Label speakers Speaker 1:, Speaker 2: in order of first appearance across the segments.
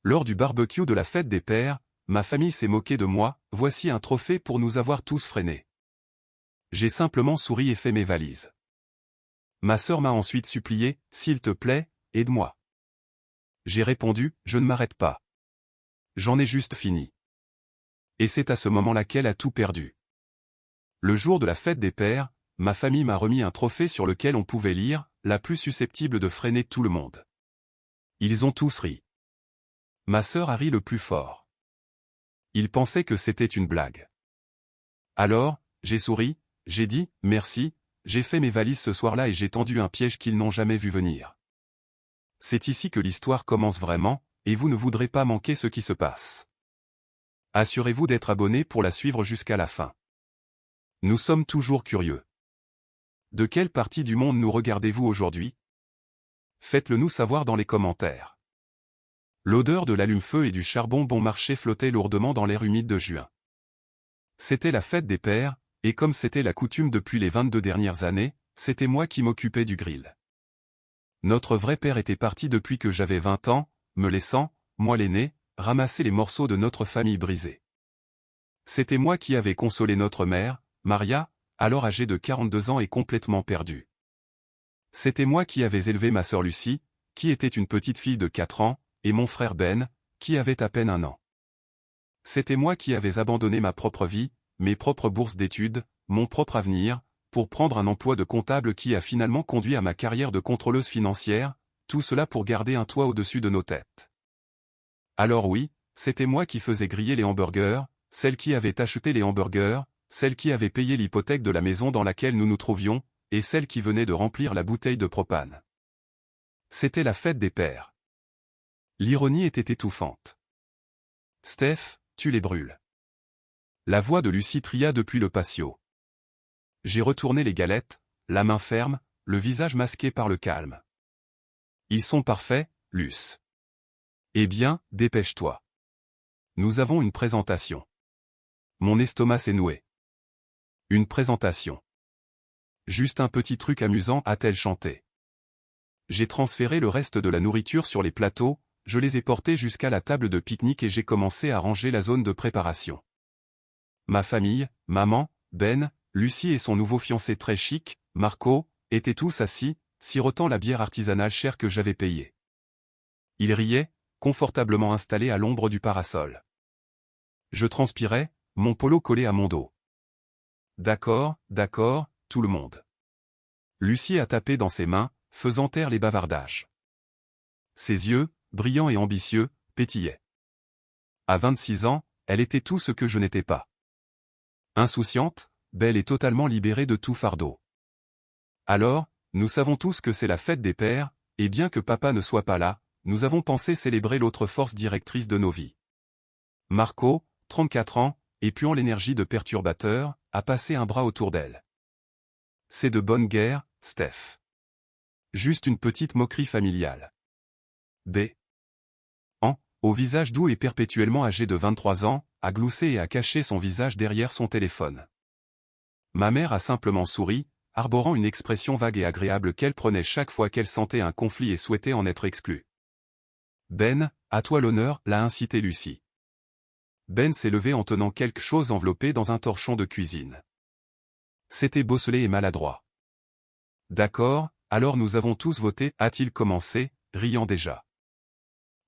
Speaker 1: Lors du barbecue de la fête des pères, ma famille s'est moquée de moi, voici un trophée pour nous avoir tous freinés. J'ai simplement souri et fait mes valises. Ma sœur m'a ensuite supplié, s'il te plaît, aide-moi. J'ai répondu, je ne m'arrête pas. J'en ai juste fini. Et c'est à ce moment-là qu'elle a tout perdu. Le jour de la fête des pères, ma famille m'a remis un trophée sur lequel on pouvait lire, la plus susceptible de freiner tout le monde. Ils ont tous ri. Ma sœur a ri le plus fort. Ils pensaient que c'était une blague. Alors, j'ai souri, j'ai dit, merci, j'ai fait mes valises ce soir-là et j'ai tendu un piège qu'ils n'ont jamais vu venir. C'est ici que l'histoire commence vraiment, et vous ne voudrez pas manquer ce qui se passe. Assurez-vous d'être abonné pour la suivre jusqu'à la fin. Nous sommes toujours curieux. De quelle partie du monde nous regardez-vous aujourd'hui? Faites-le nous savoir dans les commentaires. L'odeur de l'allume-feu et du charbon bon marché flottait lourdement dans l'air humide de juin. C'était la fête des pères, et comme c'était la coutume depuis les 22 dernières années, c'était moi qui m'occupais du grill. Notre vrai père était parti depuis que j'avais 20 ans, me laissant, moi l'aîné, ramasser les morceaux de notre famille brisée. C'était moi qui avais consolé notre mère, Maria, alors âgée de 42 ans et complètement perdue. C'était moi qui avais élevé ma sœur Lucie, qui était une petite fille de 4 ans, et mon frère Ben, qui avait à peine 1 an. C'était moi qui avais abandonné ma propre vie, mes propres bourses d'études, mon propre avenir, pour prendre un emploi de comptable qui a finalement conduit à ma carrière de contrôleuse financière, tout cela pour garder un toit au-dessus de nos têtes. Alors oui, c'était moi qui faisais griller les hamburgers, celle qui avait acheté les hamburgers, celle qui avait payé l'hypothèque de la maison dans laquelle nous nous trouvions, et celle qui venait de remplir la bouteille de propane. C'était la fête des pères. L'ironie était étouffante. Steph, tu les brûles. La voix de Lucie tria depuis le patio. J'ai retourné les galettes, la main ferme, le visage masqué par le calme. Ils sont parfaits, Luce. Eh bien, dépêche-toi. Nous avons une présentation. Mon estomac s'est noué. Une présentation. Juste un petit truc amusant, a-t-elle chanté. J'ai transféré le reste de la nourriture sur les plateaux, je les ai portés jusqu'à la table de pique-nique et j'ai commencé à ranger la zone de préparation. Ma famille, maman, Ben, Lucie et son nouveau fiancé très chic, Marco, étaient tous assis, sirotant la bière artisanale chère que j'avais payée. Ils riaient, confortablement installés à l'ombre du parasol. Je transpirais, mon polo collé à mon dos. D'accord, tout le monde. Lucie a tapé dans ses mains, faisant taire les bavardages. Ses yeux, brillants et ambitieux, pétillaient. À 26 ans, elle était tout ce que je n'étais pas. Insouciante, belle et totalement libérée de tout fardeau. Alors, nous savons tous que c'est la fête des pères, et bien que papa ne soit pas là, nous avons pensé célébrer l'autre force directrice de nos vies. Marco, 34 ans, et puant l'énergie de perturbateur, a passé un bras autour d'elle. C'est de bonne guerre, Steph. Juste une petite moquerie familiale. B. Au visage doux et perpétuellement âgé de 23 ans, a gloussé et a caché son visage derrière son téléphone. Ma mère a simplement souri, arborant une expression vague et agréable qu'elle prenait chaque fois qu'elle sentait un conflit et souhaitait en être exclue. Ben, à toi l'honneur, l'a incité Lucie. Ben s'est levé en tenant quelque chose enveloppé dans un torchon de cuisine. C'était bosselé et maladroit. D'accord, alors nous avons tous voté, a-t-il commencé, riant déjà.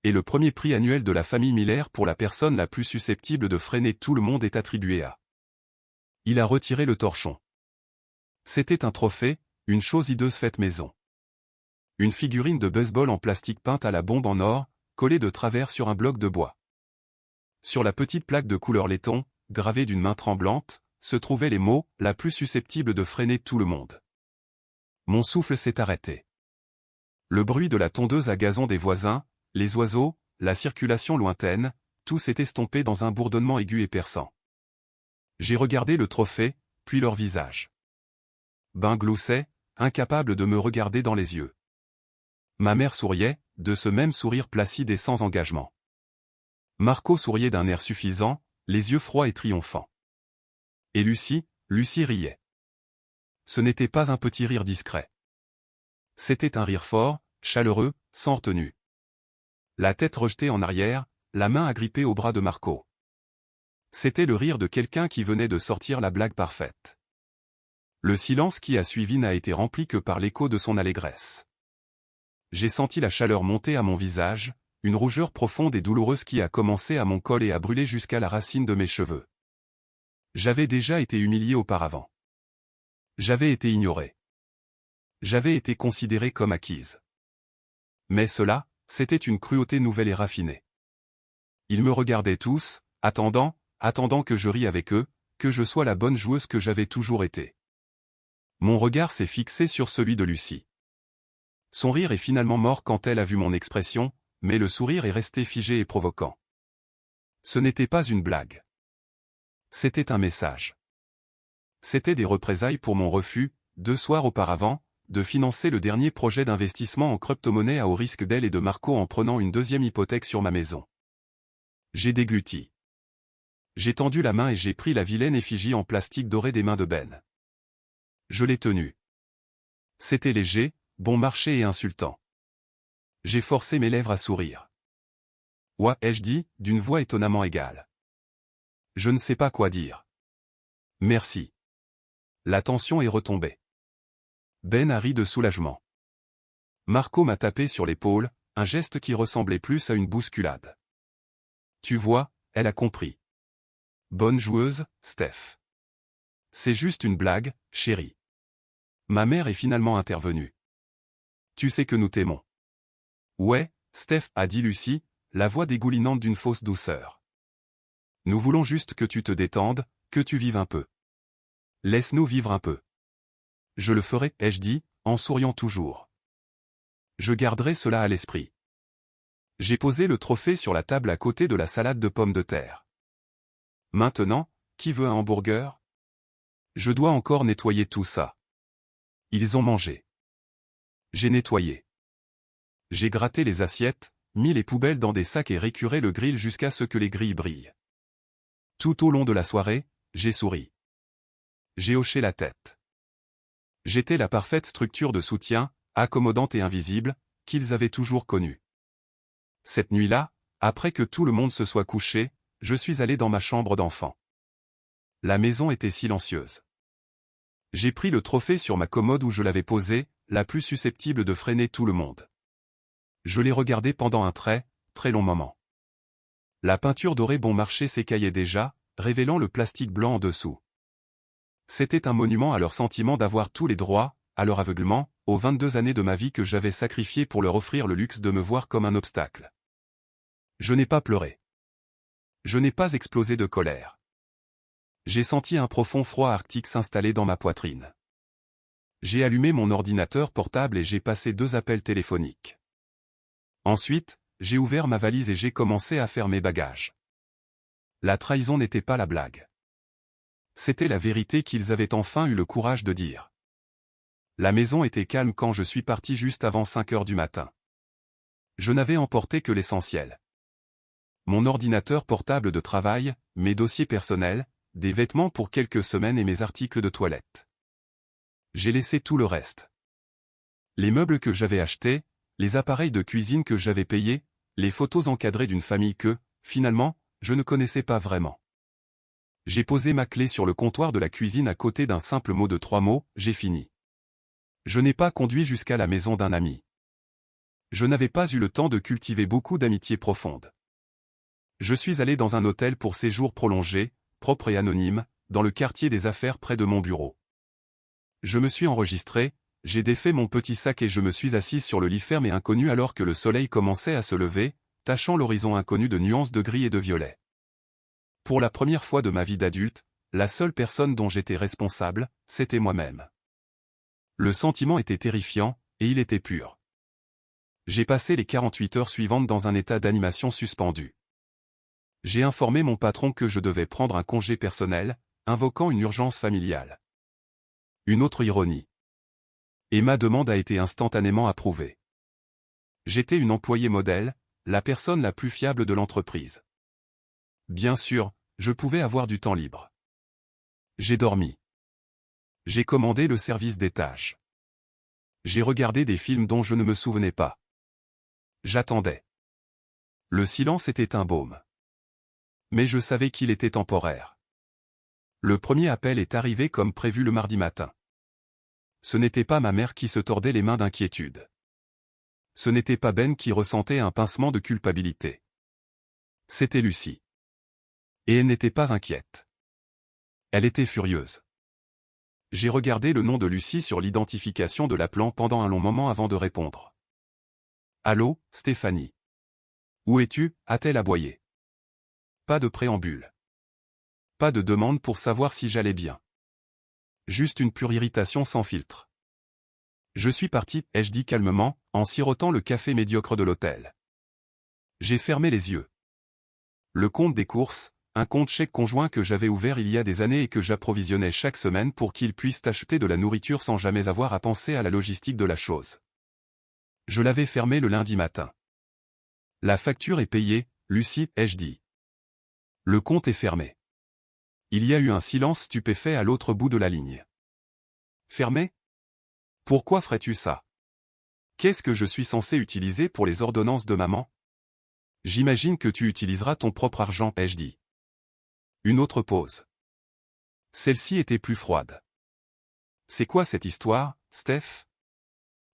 Speaker 1: Et le premier prix annuel de la famille Miller pour la personne la plus susceptible de freiner tout le monde est attribué à. Il a retiré le torchon. C'était un trophée, une chose hideuse faite maison. Une figurine de baseball en plastique peinte à la bombe en or, collée de travers sur un bloc de bois. Sur la petite plaque de couleur laiton, gravée d'une main tremblante, se trouvaient les mots « la plus susceptible de freiner tout le monde ». Mon souffle s'est arrêté. Le bruit de la tondeuse à gazon des voisins, les oiseaux, la circulation lointaine, tout s'est estompé dans un bourdonnement aigu et perçant. J'ai regardé le trophée, puis leur visage. Ben gloussait, incapable de me regarder dans les yeux. Ma mère souriait, de ce même sourire placide et sans engagement. Marco souriait d'un air suffisant, les yeux froids et triomphants. Et Lucie riait. Ce n'était pas un petit rire discret. C'était un rire fort, chaleureux, sans retenue. La tête rejetée en arrière, la main agrippée au bras de Marco. C'était le rire de quelqu'un qui venait de sortir la blague parfaite. Le silence qui a suivi n'a été rempli que par l'écho de son allégresse. J'ai senti la chaleur monter à mon visage, une rougeur profonde et douloureuse qui a commencé à mon col et a brûlé jusqu'à la racine de mes cheveux. J'avais déjà été humilié auparavant. J'avais été ignoré. J'avais été considéré comme acquise. Mais cela, c'était une cruauté nouvelle et raffinée. Ils me regardaient tous, attendant que je rie avec eux, que je sois la bonne joueuse que j'avais toujours été. Mon regard s'est fixé sur celui de Lucie. Son rire est finalement mort quand elle a vu mon expression, mais le sourire est resté figé et provoquant. Ce n'était pas une blague. C'était un message. C'était des représailles pour mon refus, 2 soirs auparavant, de financer le dernier projet d'investissement en crypto-monnaie à haut risque d'elle et de Marco en prenant une deuxième hypothèque sur ma maison. J'ai dégluti. J'ai tendu la main et j'ai pris la vilaine effigie en plastique doré des mains de Ben. Je l'ai tenue. C'était léger, bon marché et insultant. J'ai forcé mes lèvres à sourire. Ouais, ai-je dit, d'une voix étonnamment égale. Je ne sais pas quoi dire. Merci. La tension est retombée. Ben a ri de soulagement. Marco m'a tapé sur l'épaule, un geste qui ressemblait plus à une bousculade. Tu vois, elle a compris. Bonne joueuse, Steph. C'est juste une blague, chérie. Ma mère est finalement intervenue. Tu sais que nous t'aimons. Ouais, Steph, a dit Lucie, la voix dégoulinante d'une fausse douceur. Nous voulons juste que tu te détendes, que tu vives un peu. Laisse-nous vivre un peu. Je le ferai, ai-je dit, en souriant toujours. Je garderai cela à l'esprit. J'ai posé le trophée sur la table à côté de la salade de pommes de terre. Maintenant, qui veut un hamburger? Je dois encore nettoyer tout ça. Ils ont mangé. J'ai nettoyé. J'ai gratté les assiettes, mis les poubelles dans des sacs et récuré le grill jusqu'à ce que les grilles brillent. Tout au long de la soirée, j'ai souri. J'ai hoché la tête. J'étais la parfaite structure de soutien, accommodante et invisible, qu'ils avaient toujours connue. Cette nuit-là, après que tout le monde se soit couché, je suis allé dans ma chambre d'enfant. La maison était silencieuse. J'ai pris le trophée sur ma commode où je l'avais posé, la plus susceptible de freiner tout le monde. Je l'ai regardé pendant un très long moment. La peinture dorée bon marché s'écaillait déjà, révélant le plastique blanc en dessous. C'était un monument à leur sentiment d'avoir tous les droits, à leur aveuglement, aux 22 années de ma vie que j'avais sacrifiées pour leur offrir le luxe de me voir comme un obstacle. Je n'ai pas pleuré. Je n'ai pas explosé de colère. J'ai senti un profond froid arctique s'installer dans ma poitrine. J'ai allumé mon ordinateur portable et j'ai passé 2 appels téléphoniques. Ensuite, j'ai ouvert ma valise et j'ai commencé à faire mes bagages. La trahison n'était pas la blague. C'était la vérité qu'ils avaient enfin eu le courage de dire. La maison était calme quand je suis parti juste avant 5 heures du matin. Je n'avais emporté que l'essentiel. Mon ordinateur portable de travail, mes dossiers personnels, des vêtements pour quelques semaines et mes articles de toilette. J'ai laissé tout le reste. Les meubles que j'avais achetés, les appareils de cuisine que j'avais payés, les photos encadrées d'une famille que, finalement, je ne connaissais pas vraiment. J'ai posé ma clé sur le comptoir de la cuisine à côté d'un simple mot de 3 mots, j'ai fini. Je n'ai pas conduit jusqu'à la maison d'un ami. Je n'avais pas eu le temps de cultiver beaucoup d'amitié profonde. Je suis allé dans un hôtel pour séjour prolongé, propre et anonyme, dans le quartier des affaires près de mon bureau. Je me suis enregistré, j'ai défait mon petit sac et je me suis assis sur le lit ferme et inconnu alors que le soleil commençait à se lever, tachant l'horizon inconnu de nuances de gris et de violet. Pour la première fois de ma vie d'adulte, la seule personne dont j'étais responsable, c'était moi-même. Le sentiment était terrifiant, et il était pur. J'ai passé les 48 heures suivantes dans un état d'animation suspendu. J'ai informé mon patron que je devais prendre un congé personnel, invoquant une urgence familiale. Une autre ironie. Et ma demande a été instantanément approuvée. J'étais une employée modèle, la personne la plus fiable de l'entreprise. Bien sûr, je pouvais avoir du temps libre. J'ai dormi. J'ai commandé le service des tâches. J'ai regardé des films dont je ne me souvenais pas. J'attendais. Le silence était un baume. Mais je savais qu'il était temporaire. Le premier appel est arrivé comme prévu le mardi matin. Ce n'était pas ma mère qui se tordait les mains d'inquiétude. Ce n'était pas Ben qui ressentait un pincement de culpabilité. C'était Lucie. Et elle n'était pas inquiète. Elle était furieuse. J'ai regardé le nom de Lucie sur l'identification de l'appelant pendant un long moment avant de répondre. « Allô, Stéphanie. Où es-tu » a-t-elle aboyé. Pas de préambule. Pas de demande pour savoir si j'allais bien. Juste une pure irritation sans filtre. Je suis parti, ai-je dit calmement, en sirotant le café médiocre de l'hôtel. J'ai fermé les yeux. Le compte des courses, un compte chèque conjoint que j'avais ouvert il y a des années et que j'approvisionnais chaque semaine pour qu'ils puissent acheter de la nourriture sans jamais avoir à penser à la logistique de la chose. Je l'avais fermé le lundi matin. La facture est payée, Lucie, ai-je dit. Le compte est fermé. Il y a eu un silence stupéfait à l'autre bout de la ligne. Fermé ? Pourquoi ferais-tu ça? Qu'est-ce que je suis censé utiliser pour les ordonnances de maman? J'imagine que tu utiliseras ton propre argent, ai-je dit. Une autre pause. Celle-ci était plus froide. C'est quoi cette histoire, Steph?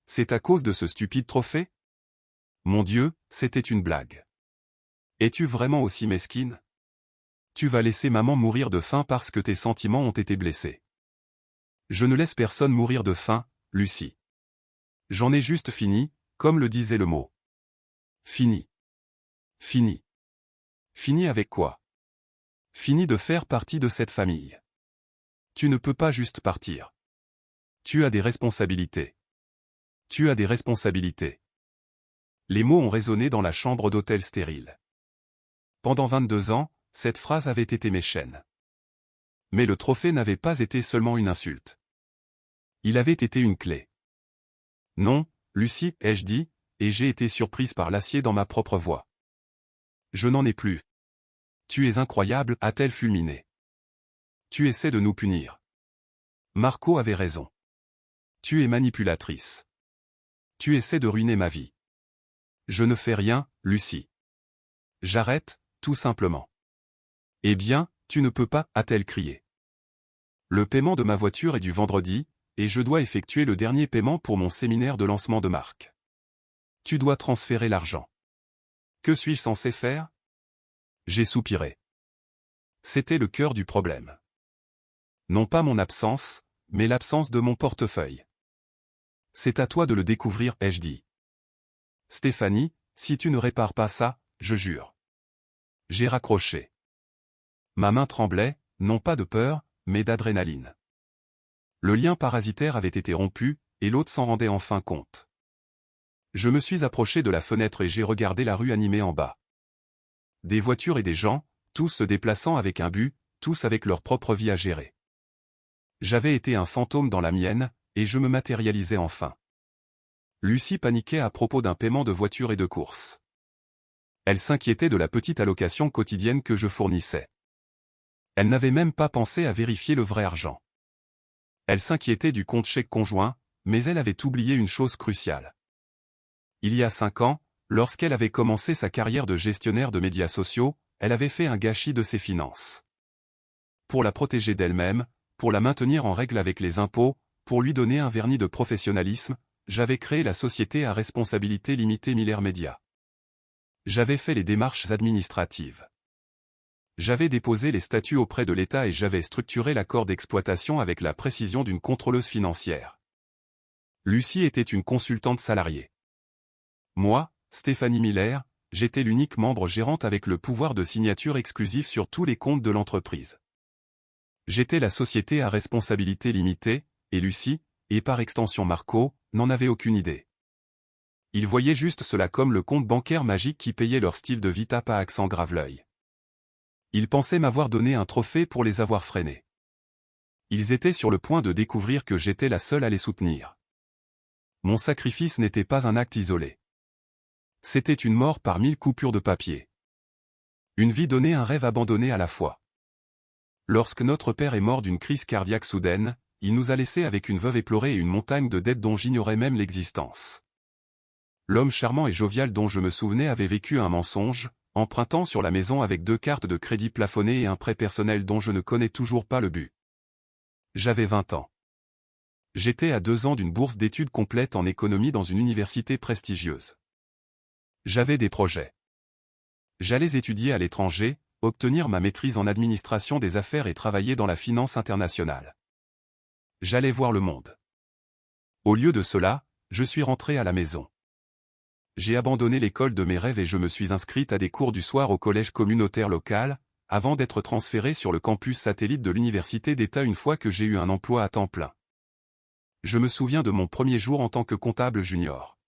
Speaker 1: C'est à cause de ce stupide trophée? Mon Dieu, c'était une blague. Es-tu vraiment aussi mesquine? Tu vas laisser maman mourir de faim parce que tes sentiments ont été blessés. Je ne laisse personne mourir de faim, Lucie. J'en ai juste fini, comme le disait le mot. Fini. Fini. Fini avec quoi? Fini de faire partie de cette famille. Tu ne peux pas juste partir. Tu as des responsabilités. Tu as des responsabilités. Les mots ont résonné dans la chambre d'hôtel stérile. Pendant 22 ans, cette phrase avait été mes chaînes. Mais le trophée n'avait pas été seulement une insulte. Il avait été une clé. Non, Lucie, ai-je dit, et j'ai été surprise par l'acier dans ma propre voix. Je n'en ai plus. Tu es incroyable, a-t-elle fulminé. Tu essaies de nous punir. Marco avait raison. Tu es manipulatrice. Tu essaies de ruiner ma vie. Je ne fais rien, Lucie. J'arrête, tout simplement. Eh bien, tu ne peux pas, a-t-elle crié. Le paiement de ma voiture est du vendredi, et je dois effectuer le dernier paiement pour mon séminaire de lancement de marque. Tu dois transférer l'argent. Que suis-je censé faire? J'ai soupiré. C'était le cœur du problème. Non pas mon absence, mais l'absence de mon portefeuille. C'est à toi de le découvrir, ai-je dit. Stéphanie, si tu ne répares pas ça, je jure. J'ai raccroché. Ma main tremblait, non pas de peur, mais d'adrénaline. Le lien parasitaire avait été rompu, et l'autre s'en rendait enfin compte. Je me suis approché de la fenêtre et j'ai regardé la rue animée en bas. Des voitures et des gens, tous se déplaçant avec un but, tous avec leur propre vie à gérer. J'avais été un fantôme dans la mienne, et je me matérialisais enfin. Lucie paniquait à propos d'un paiement de voiture et de courses. Elle s'inquiétait de la petite allocation quotidienne que je fournissais. Elle n'avait même pas pensé à vérifier le vrai argent. Elle s'inquiétait du compte chèque conjoint, mais elle avait oublié une chose cruciale. Il y a 5 ans, lorsqu'elle avait commencé sa carrière de gestionnaire de médias sociaux, elle avait fait un gâchis de ses finances. Pour la protéger d'elle-même, pour la maintenir en règle avec les impôts, pour lui donner un vernis de professionnalisme, j'avais créé la société à responsabilité limitée Miller Media. J'avais fait les démarches administratives. J'avais déposé les statuts auprès de l'État et j'avais structuré l'accord d'exploitation avec la précision d'une contrôleuse financière. Lucie était une consultante salariée. Moi, Stéphanie Miller, j'étais l'unique membre gérante avec le pouvoir de signature exclusif sur tous les comptes de l'entreprise. J'étais la société à responsabilité limitée, et Lucie, et par extension Marco, n'en avait aucune idée. Ils voyaient juste cela comme le compte bancaire magique qui payait leur style de vie tape à accent grave l'œil. Ils pensaient m'avoir donné un trophée pour les avoir freinés. Ils étaient sur le point de découvrir que j'étais la seule à les soutenir. Mon sacrifice n'était pas un acte isolé. C'était une mort par 1000 coupures de papier. Une vie donnée, un rêve abandonné à la fois. Lorsque notre père est mort d'une crise cardiaque soudaine, il nous a laissés avec une veuve éplorée et une montagne de dettes dont j'ignorais même l'existence. l'homme charmant et jovial dont je me souvenais avait vécu un mensonge, empruntant sur la maison avec 2 cartes de crédit plafonnées et un prêt personnel dont je ne connais toujours pas le but. J'avais 20 ans. J'étais à 2 ans d'une bourse d'études complète en économie dans une université prestigieuse. J'avais des projets. J'allais étudier à l'étranger, obtenir ma maîtrise en administration des affaires et travailler dans la finance internationale. J'allais voir le monde. Au lieu de cela, je suis rentré à la maison. J'ai abandonné l'école de mes rêves et je me suis inscrite à des cours du soir au collège communautaire local, avant d'être transféré sur le campus satellite de l'université d'État une fois que j'ai eu un emploi à temps plein. Je me souviens de mon premier jour en tant que comptable junior.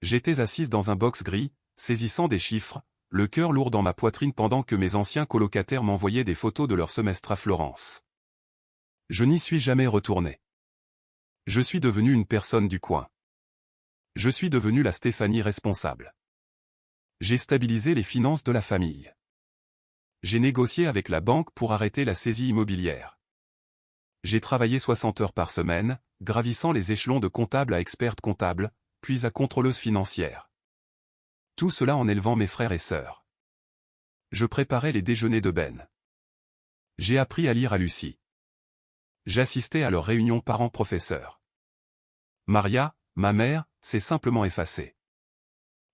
Speaker 1: J'étais assise dans un box gris, saisissant des chiffres, le cœur lourd dans ma poitrine pendant que mes anciens colocataires m'envoyaient des photos de leur semestre à Florence. Je n'y suis jamais retourné. Je suis devenu une personne du coin. Je suis devenu la Stéphanie responsable. J'ai stabilisé les finances de la famille. J'ai négocié avec la banque pour arrêter la saisie immobilière. J'ai travaillé 60 heures par semaine, gravissant les échelons de comptable à experte comptable, puis à contrôleuse financière. Tout cela en élevant mes frères et sœurs. Je préparais les déjeuners de Ben. J'ai appris à lire à Lucie. J'assistais à leurs réunions parents-professeurs. Maria, ma mère, s'est simplement effacée.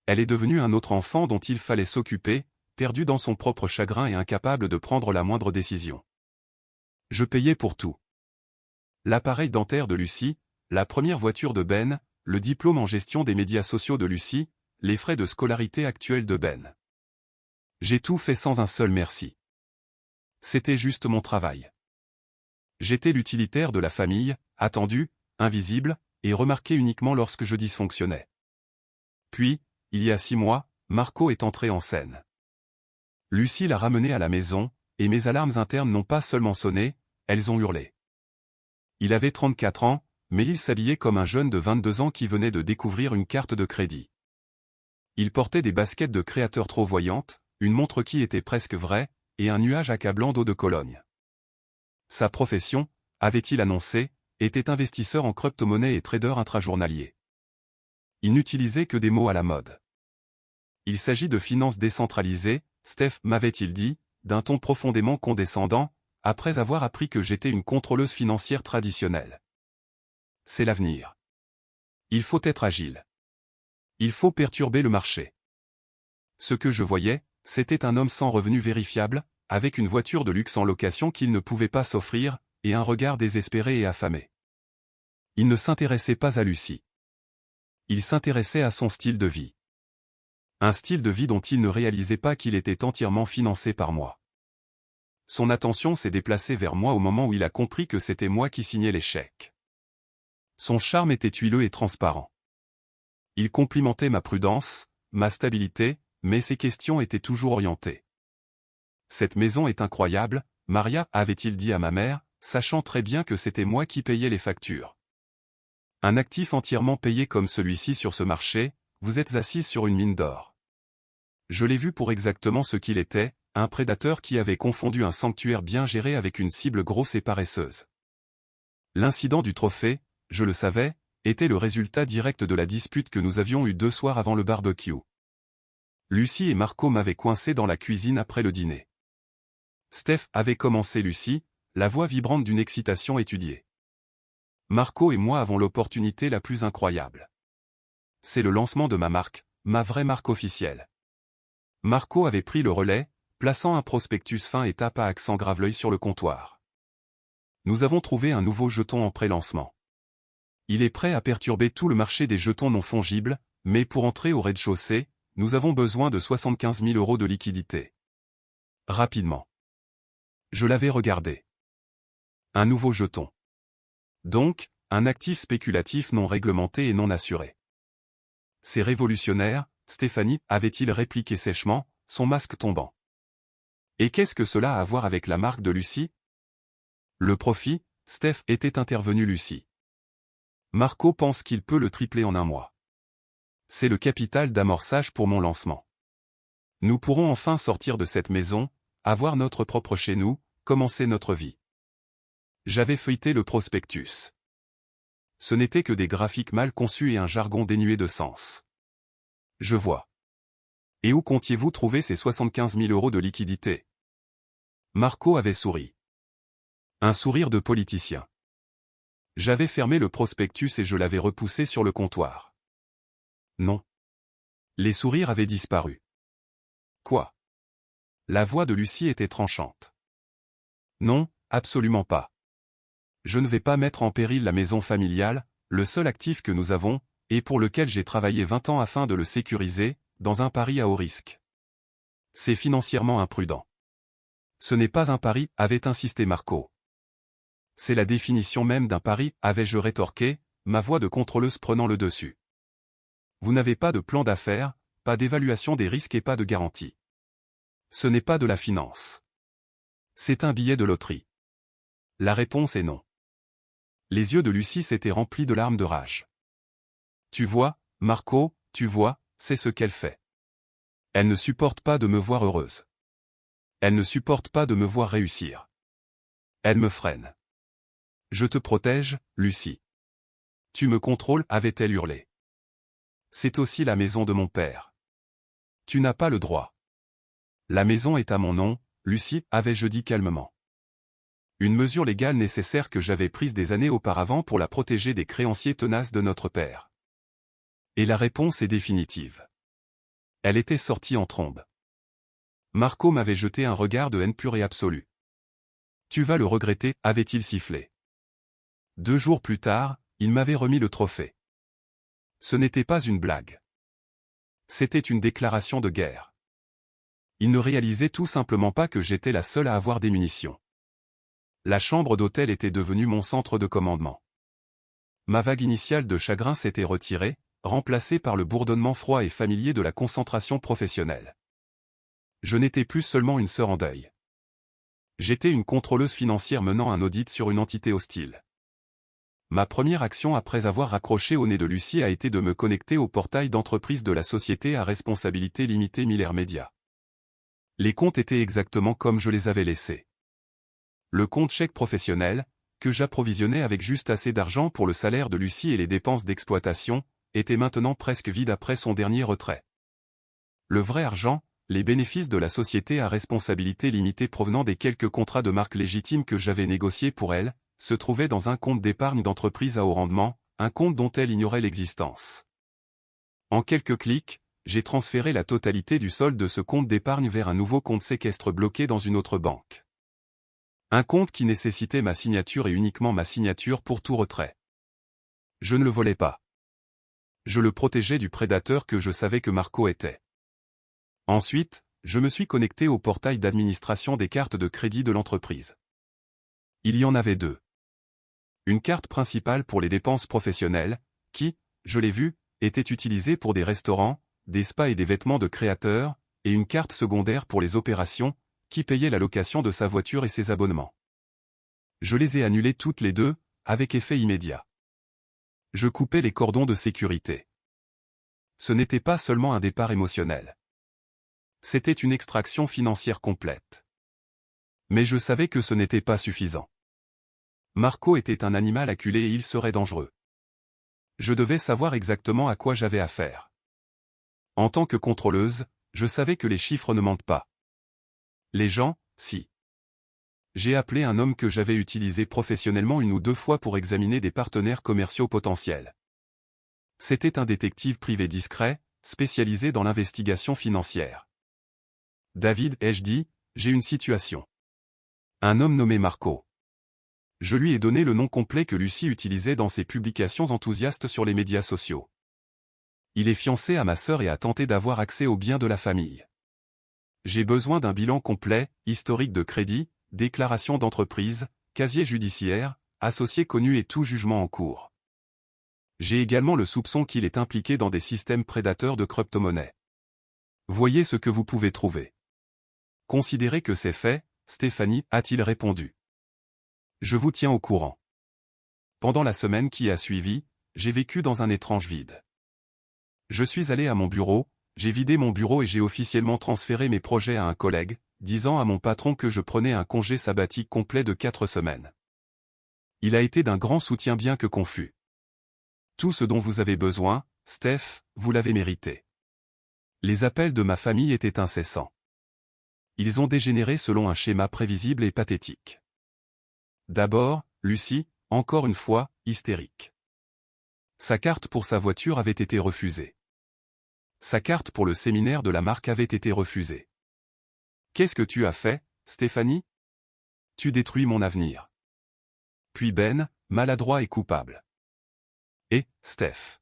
Speaker 1: Elle est devenue un autre enfant dont il fallait s'occuper, perdue dans son propre chagrin et incapable de prendre la moindre décision. Je payais pour tout. L'appareil dentaire de Lucie, la première voiture de Ben, le diplôme en gestion des médias sociaux de Lucie, les frais de scolarité actuels de Ben. J'ai tout fait sans un seul merci. C'était juste mon travail. J'étais l'utilitaire de la famille, attendu, invisible, et remarqué uniquement lorsque je dysfonctionnais. Puis, il y a 6 mois, Marco est entré en scène. Lucie l'a ramené à la maison, et mes alarmes internes n'ont pas seulement sonné, elles ont hurlé. Il avait 34 ans, mais il s'habillait comme un jeune de 22 ans qui venait de découvrir une carte de crédit. Il portait des baskets de créateur trop voyantes, une montre qui était presque vraie, et un nuage accablant d'eau de Cologne. Sa profession, avait-il annoncé, était investisseur en crypto-monnaie et trader intrajournalier. Il n'utilisait que des mots à la mode. Il s'agit de finances décentralisées, Steph, m'avait-il dit, d'un ton profondément condescendant, après avoir appris que j'étais une contrôleuse financière traditionnelle. C'est l'avenir. Il faut être agile. Il faut perturber le marché. Ce que je voyais, c'était un homme sans revenu vérifiable, avec une voiture de luxe en location qu'il ne pouvait pas s'offrir, et un regard désespéré et affamé. Il ne s'intéressait pas à Lucie. Il s'intéressait à son style de vie. Un style de vie dont il ne réalisait pas qu'il était entièrement financé par moi. Son attention s'est déplacée vers moi au moment où il a compris que c'était moi qui signais les chèques. Son charme était huileux et transparent. Il complimentait ma prudence, ma stabilité, mais ses questions étaient toujours orientées. Cette maison est incroyable, Maria, avait-il dit à ma mère, sachant très bien que c'était moi qui payais les factures. Un actif entièrement payé comme celui-ci sur ce marché, vous êtes assise sur une mine d'or. Je l'ai vu pour exactement ce qu'il était, un prédateur qui avait confondu un sanctuaire bien géré avec une cible grosse et paresseuse. L'incident du trophée, je le savais, était le résultat direct de la dispute que nous avions eue 2 soirs avant le barbecue. Lucie et Marco m'avaient coincé dans la cuisine après le dîner. Steph, avait commencé Lucie, la voix vibrante d'une excitation étudiée. Marco et moi avons l'opportunité la plus incroyable. C'est le lancement de ma marque, ma vraie marque officielle. Marco avait pris le relais, plaçant un prospectus fin et tape à accent grave l'œil sur le comptoir. Nous avons trouvé un nouveau jeton en pré-lancement. Il est prêt à perturber tout le marché des jetons non fongibles, mais pour entrer au rez-de-chaussée, nous avons besoin de 75 000 € de liquidité. Rapidement. Je l'avais regardé. Un nouveau jeton. Donc, un actif spéculatif non réglementé et non assuré. C'est révolutionnaire, Stéphanie, avait-il répliqué sèchement, son masque tombant. Et qu'est-ce que cela a à voir avec la marque de Lucie? Le profit, Steph, était intervenu Lucie. Marco pense qu'il peut le tripler en un mois. C'est le capital d'amorçage pour mon lancement. Nous pourrons enfin sortir de cette maison, avoir notre propre chez nous, commencer notre vie. J'avais feuilleté le prospectus. Ce n'était que des graphiques mal conçus et un jargon dénué de sens. Je vois. Et où comptiez-vous trouver ces 75 000 € de liquidité? Marco avait souri. Un sourire de politicien. J'avais fermé le prospectus et je l'avais repoussé sur le comptoir. Non. Les sourires avaient disparu. Quoi? La voix de Lucie était tranchante. Non, absolument pas. Je ne vais pas mettre en péril la maison familiale, le seul actif que nous avons, et pour lequel j'ai travaillé 20 ans afin de le sécuriser, dans un pari à haut risque. C'est financièrement imprudent. Ce n'est pas un pari, avait insisté Marco. C'est la définition même d'un pari, avais-je rétorqué, ma voix de contrôleuse prenant le dessus. Vous n'avez pas de plan d'affaires, pas d'évaluation des risques et pas de garantie. Ce n'est pas de la finance. C'est un billet de loterie. La réponse est non. Les yeux de Lucie s'étaient remplis de larmes de rage. Tu vois, Marco, tu vois, c'est ce qu'elle fait. Elle ne supporte pas de me voir heureuse. Elle ne supporte pas de me voir réussir. Elle me freine. Je te protège, Lucie. Tu me contrôles, avait-elle hurlé. C'est aussi la maison de mon père. Tu n'as pas le droit. La maison est à mon nom, Lucie, avais-je dit calmement. Une mesure légale nécessaire que j'avais prise des années auparavant pour la protéger des créanciers tenaces de notre père. Et la réponse est définitive. Elle était sortie en trombe. Marco m'avait jeté un regard de haine pure et absolue. Tu vas le regretter, avait-il sifflé. 2 jours plus tard, il m'avait remis le trophée. Ce n'était pas une blague. C'était une déclaration de guerre. Il ne réalisait tout simplement pas que j'étais la seule à avoir des munitions. La chambre d'hôtel était devenue mon centre de commandement. Ma vague initiale de chagrin s'était retirée, remplacée par le bourdonnement froid et familier de la concentration professionnelle. Je n'étais plus seulement une sœur en deuil. J'étais une contrôleuse financière menant un audit sur une entité hostile. Ma première action après avoir raccroché au nez de Lucie a été de me connecter au portail d'entreprise de la société à responsabilité limitée Miller Media. Les comptes étaient exactement comme je les avais laissés. Le compte chèque professionnel, que j'approvisionnais avec juste assez d'argent pour le salaire de Lucie et les dépenses d'exploitation, était maintenant presque vide après son dernier retrait. Le vrai argent, les bénéfices de la société à responsabilité limitée provenant des quelques contrats de marque légitimes que j'avais négociés pour elle, se trouvaient dans un compte d'épargne d'entreprise à haut rendement, un compte dont elle ignorait l'existence. En quelques clics, j'ai transféré la totalité du solde de ce compte d'épargne vers un nouveau compte séquestre bloqué dans une autre banque. Un compte qui nécessitait ma signature et uniquement ma signature pour tout retrait. Je ne le volais pas. Je le protégeais du prédateur que je savais que Marco était. Ensuite, je me suis connecté au portail d'administration des cartes de crédit de l'entreprise. Il y en avait 2. Une carte principale pour les dépenses professionnelles, qui, je l'ai vu, était utilisée pour des restaurants, des spas et des vêtements de créateurs, et une carte secondaire pour les opérations, qui payait la location de sa voiture et ses abonnements. Je les ai annulées toutes les 2, avec effet immédiat. Je coupais les cordons de sécurité. Ce n'était pas seulement un départ émotionnel. C'était une extraction financière complète. Mais je savais que ce n'était pas suffisant. Marco était un animal acculé et il serait dangereux. Je devais savoir exactement à quoi j'avais affaire. En tant que contrôleuse, je savais que les chiffres ne mentent pas. Les gens, si. J'ai appelé un homme que j'avais utilisé professionnellement 1 ou 2 fois pour examiner des partenaires commerciaux potentiels. C'était un détective privé discret, spécialisé dans l'investigation financière. David, ai-je dit, j'ai une situation. Un homme nommé Marco. Je lui ai donné le nom complet que Lucie utilisait dans ses publications enthousiastes sur les médias sociaux. Il est fiancé à ma sœur et a tenté d'avoir accès aux biens de la famille. J'ai besoin d'un bilan complet, historique de crédit, déclaration d'entreprise, casier judiciaire, associé connu et tout jugement en cours. J'ai également le soupçon qu'il est impliqué dans des systèmes prédateurs de crypto-monnaies. Voyez ce que vous pouvez trouver. Considérez que c'est fait, Stéphanie, a-t-il répondu. Je vous tiens au courant. Pendant la semaine qui a suivi, j'ai vécu dans un étrange vide. Je suis allé à mon bureau, j'ai vidé mon bureau et j'ai officiellement transféré mes projets à un collègue, disant à mon patron que je prenais un congé sabbatique complet de 4 semaines. Il a été d'un grand soutien bien que confus. Tout ce dont vous avez besoin, Steph, vous l'avez mérité. Les appels de ma famille étaient incessants. Ils ont dégénéré selon un schéma prévisible et pathétique. D'abord, Lucie, encore une fois, hystérique. Sa carte pour sa voiture avait été refusée. Sa carte pour le séminaire de la marque avait été refusée. Qu'est-ce que tu as fait, Stéphanie? Tu détruis mon avenir. Puis Ben, maladroit et coupable. Et, Steph.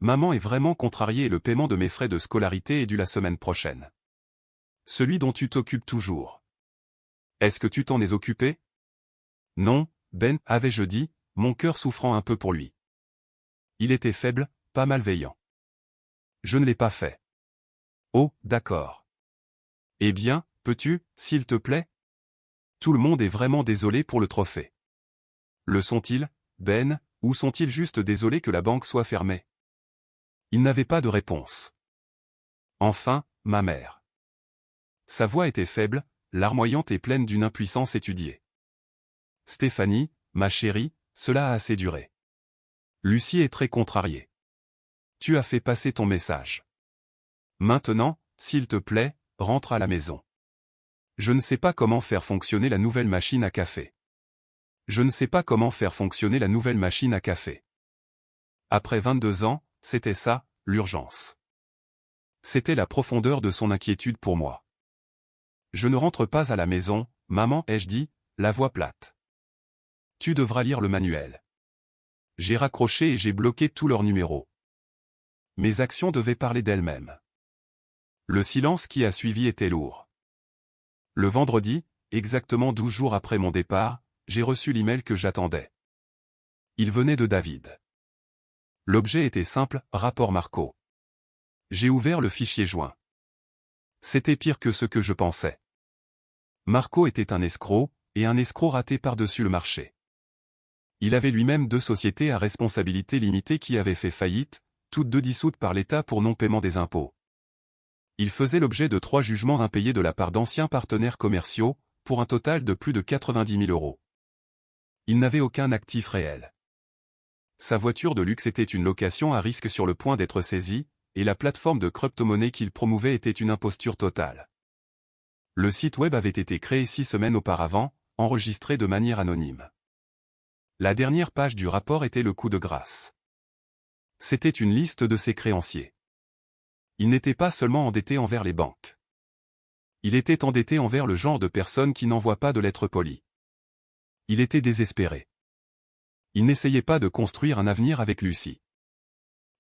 Speaker 1: Maman est vraiment contrariée et le paiement de mes frais de scolarité est dû la semaine prochaine. Celui dont tu t'occupes toujours. Est-ce que tu t'en es occupé? Non, Ben, avais-je dit, mon cœur souffrant un peu pour lui. Il était faible, pas malveillant. Je ne l'ai pas fait. Oh, d'accord. Eh bien, peux-tu, s'il te plaît? Tout le monde est vraiment désolé pour le trophée. Le sont-ils, Ben, ou sont-ils juste désolés que la banque soit fermée? Il n'avait pas de réponse. Enfin, ma mère. Sa voix était faible, larmoyante et pleine d'une impuissance étudiée. Stéphanie, ma chérie, cela a assez duré. Lucie est très contrariée. Tu as fait passer ton message. Maintenant, s'il te plaît, rentre à la maison. Je ne sais pas comment faire fonctionner la nouvelle machine à café. Je ne sais pas comment faire fonctionner la nouvelle machine à café. Après 22 ans, c'était ça, l'urgence. C'était la profondeur de son inquiétude pour moi. Je ne rentre pas à la maison, maman, ai-je dit, la voix plate. Tu devras lire le manuel. J'ai raccroché et j'ai bloqué tous leurs numéros. Mes actions devaient parler d'elles-mêmes. Le silence qui a suivi était lourd. Le vendredi, exactement 12 jours après mon départ, j'ai reçu l'email que j'attendais. Il venait de David. L'objet était simple, rapport Marco. J'ai ouvert le fichier joint. C'était pire que ce que je pensais. Marco était un escroc, et un escroc raté par-dessus le marché. Il avait lui-même 2 sociétés à responsabilité limitée qui avaient fait faillite, toutes 2 dissoutes par l'État pour non-paiement des impôts. Il faisait l'objet de 3 jugements impayés de la part d'anciens partenaires commerciaux, pour un total de plus de 90 000 €. Il n'avait aucun actif réel. Sa voiture de luxe était une location à risque sur le point d'être saisie, et la plateforme de crypto-monnaie qu'il promouvait était une imposture totale. Le site web avait été créé 6 semaines auparavant, enregistré de manière anonyme. La dernière page du rapport était le coup de grâce. C'était une liste de ses créanciers. Il n'était pas seulement endetté envers les banques. Il était endetté envers le genre de personnes qui n'envoient pas de lettres polies. Il était désespéré. Il n'essayait pas de construire un avenir avec Lucie.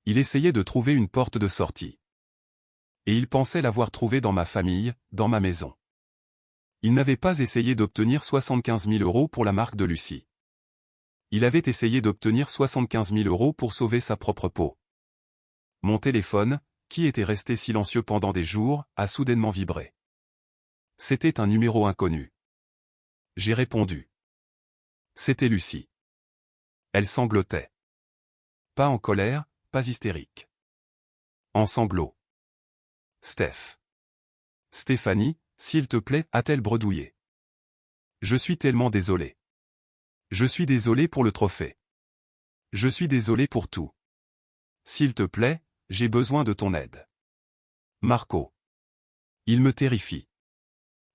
Speaker 1: Il essayait de trouver une porte de sortie. Et il pensait l'avoir trouvée dans ma famille, dans ma maison. Il n'avait pas essayé d'obtenir 75 000 € pour la marque de Lucie. Il avait essayé d'obtenir 75 000 € pour sauver sa propre peau. Mon téléphone, qui était resté silencieux pendant des jours, a soudainement vibré. C'était un numéro inconnu. J'ai répondu. C'était Lucie. Elle sanglotait. Pas en colère, pas hystérique. En sanglots. Stéphanie, s'il te plaît, a-t-elle bredouillé. Je suis tellement désolé. Je suis désolé pour le trophée. Je suis désolé pour tout. S'il te plaît, j'ai besoin de ton aide. Marco. Il me terrifie.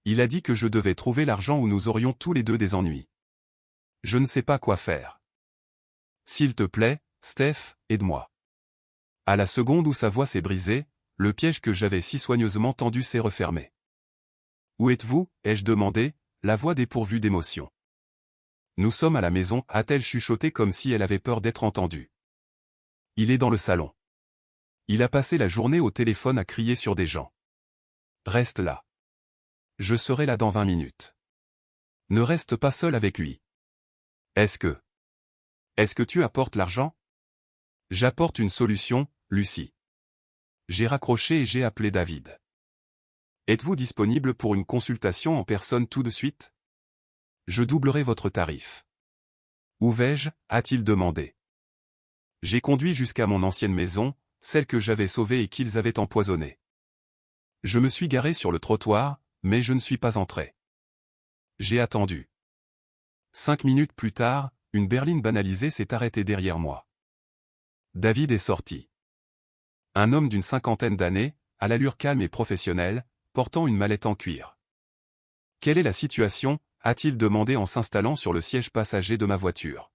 Speaker 1: Il a dit que je devais trouver l'argent ou nous aurions tous les deux des ennuis. Je ne sais pas quoi faire. S'il te plaît, Steph, aide-moi. À la seconde où sa voix s'est brisée, le piège que j'avais si soigneusement tendu s'est refermé. Où êtes-vous, ai-je demandé, la voix dépourvue d'émotion. Nous sommes à la maison, a-t-elle chuchoté comme si elle avait peur d'être entendue. Il est dans le salon. Il a passé la journée au téléphone à crier sur des gens. Reste là. Je serai là dans 20 minutes. Ne reste pas seul avec lui. Est-ce que tu apportes l'argent? J'apporte une solution, Lucie. J'ai raccroché et j'ai appelé David. Êtes-vous disponible pour une consultation en personne tout de suite? Je doublerai votre tarif. Où vais-je? A-t-il demandé. J'ai conduit jusqu'à mon ancienne maison, celle que j'avais sauvée et qu'ils avaient empoisonnée. Je me suis garé sur le trottoir, mais je ne suis pas entré. J'ai attendu. 5 minutes plus tard, une berline banalisée s'est arrêtée derrière moi. David est sorti. Un homme d'une cinquantaine d'années, à l'allure calme et professionnelle, portant une mallette en cuir. Quelle est la situation ? A-t-il demandé en s'installant sur le siège passager de ma voiture.